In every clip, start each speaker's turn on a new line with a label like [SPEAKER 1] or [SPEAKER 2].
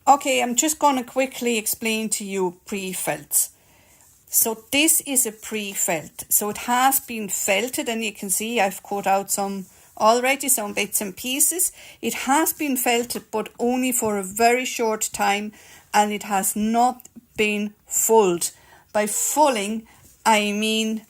[SPEAKER 1] Okay, I'm just going to quickly explain to you pre-felts. So this is a pre-felt. So it has been felted, and you can see I've cut out some bits and pieces. It has been felted, but only for a very short time, and it has not been fulled. By fulling, I mean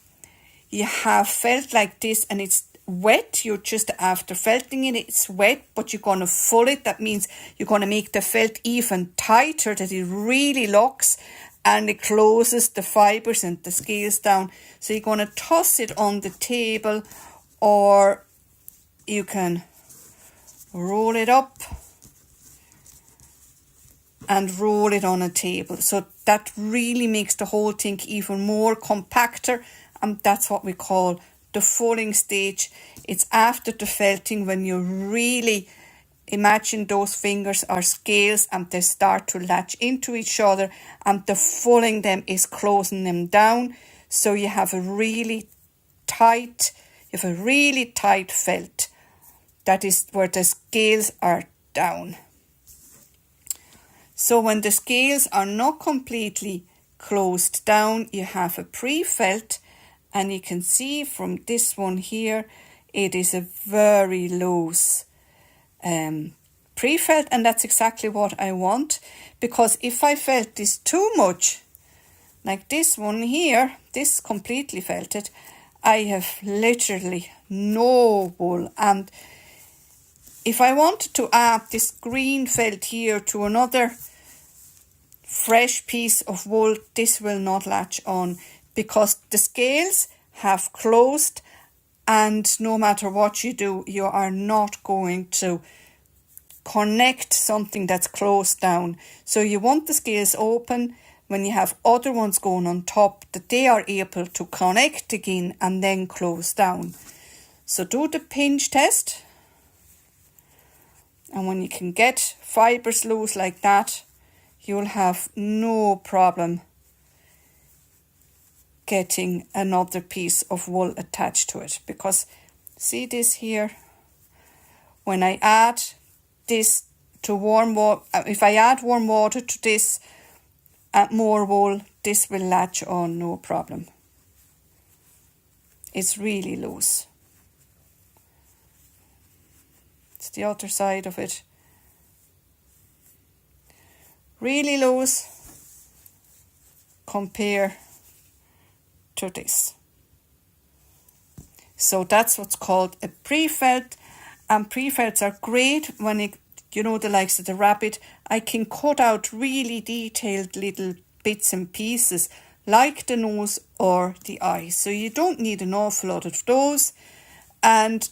[SPEAKER 1] you have felt like this and it's wet. You're just after felting it, it's wet, but you're going to full it. That means you're going to make the felt even tighter, that it really locks and it closes the fibres and the scales down. So you're going to toss it on the table, or you can roll it up and roll it on a table. So that really makes the whole thing even more compacter, and that's what we call the fulling stage. It's after the felting, when you really imagine those fingers are scales and they start to latch into each other, and the fulling them is closing them down. So you have a really tight felt. That is where the scales are down. So when the scales are not completely closed down, you have a pre-felt, and you can see from this one here, it is a very loose pre-felt, and that's exactly what I want, because if I felt this too much, like this one here, this completely felted, I have literally no wool. And if I wanted to add this green felt here to another fresh piece of wool, this will not latch on, because the scales have closed, and no matter what you do, you are not going to connect something that's closed down. So you want the scales open when you have other ones going on top, that they are able to connect again and then close down. So do the pinch test, and when you can get fibres loose like that, you'll have no problem getting another piece of wool attached to it. Because see this here, when I add this to warm water, if I add warm water to this, add more wool, this will latch on no problem. It's really loose. It's the other side of it. Really loose compare to this. So that's what's called a pre-felt, and pre-felts are great when it, you know, the likes of the rabbit. I can cut out really detailed little bits and pieces like the nose or the eyes, so you don't need an awful lot of those. And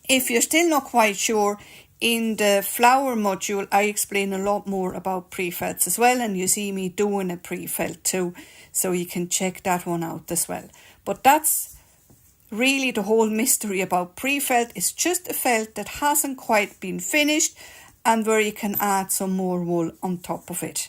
[SPEAKER 1] if you're still not quite sure, in the flower module I explain a lot more about pre-felts as well, and you see me doing a pre-felt too, so you can check that one out as well. But that's really the whole mystery about pre-felt. It's just a felt that hasn't quite been finished, and where you can add some more wool on top of it.